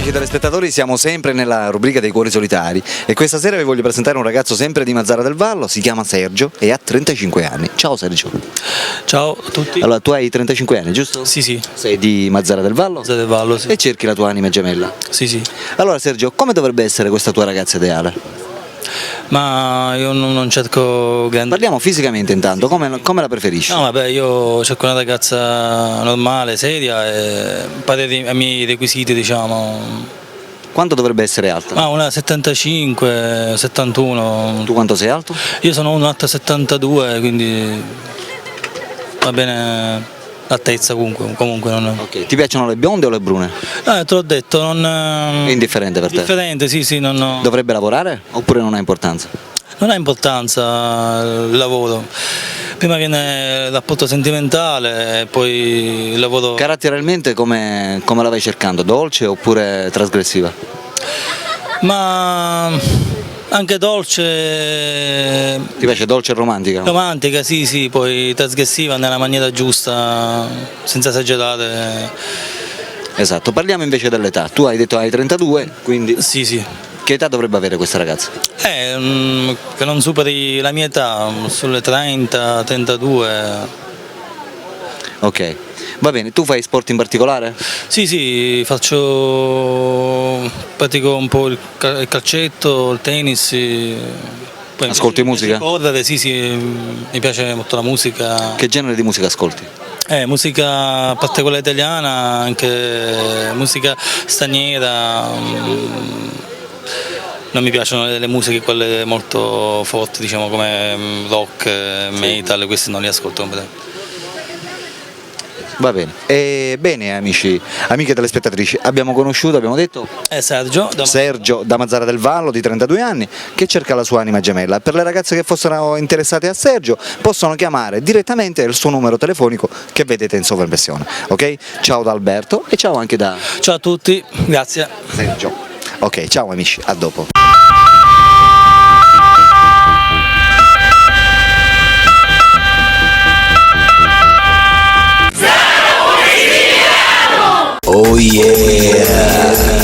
amici telespettatori, siamo sempre nella rubrica dei cuori solitari e questa sera vi voglio presentare un ragazzo sempre di Mazara del Vallo, si chiama Sergio e ha 35 anni. Ciao Sergio. Ciao a tutti. Allora, tu hai 35 anni, giusto? Sì, sì. Sei di Mazara del Vallo? Mazara del Vallo, sì. E cerchi la tua anima gemella? Sì, sì. Allora Sergio, come dovrebbe essere questa tua ragazza ideale? Ma io non cerco grandi... Parliamo fisicamente intanto, come la preferisci? No, vabbè, io cerco una ragazza normale, seria e pare ai miei requisiti, diciamo. Quanto dovrebbe essere alta? Ma una 75, 71. Tu quanto sei alto? Io sono 1,72 m, quindi va bene l'altezza comunque non... Ok, ti piacciono le bionde o le brune? No, te l'ho detto, non... È indifferente per te? Indifferente, sì, non... Dovrebbe lavorare oppure non ha importanza? Non ha importanza il lavoro, prima viene il rapporto sentimentale e poi il lavoro... Caratterialmente come la vai cercando? Dolce oppure trasgressiva? Ma anche dolce... Ti piace dolce e romantica? Romantica, sì, poi trasgressiva nella maniera giusta, senza esagerare. Esatto, parliamo invece dell'età. Tu hai detto hai 32, quindi... Sì. Che età dovrebbe avere questa ragazza? Che non superi la mia età, sulle 30, 32. Ok, va bene. Tu fai sport in particolare? Sì, pratico un po' il calcetto, il tennis. Poi Ascolti musica? Correre, sì, mi piace molto la musica. Che genere di musica ascolti? Musica, a parte quella italiana, anche musica straniera. Non mi piacciono le musiche quelle molto forti, diciamo come rock, metal, questi non li ascolto completamente. Va bene. Bene amiche telespettatrici, abbiamo detto Sergio da Mazara del Vallo di 32 anni che cerca la sua anima gemella. Per le ragazze che fossero interessate a Sergio possono chiamare direttamente il suo numero telefonico che vedete in sovraimpressione. Ok? Ciao da Alberto e ciao anche da... Ciao a tutti, grazie. Sergio. Ok, ciao amici, a dopo. Oh yeah!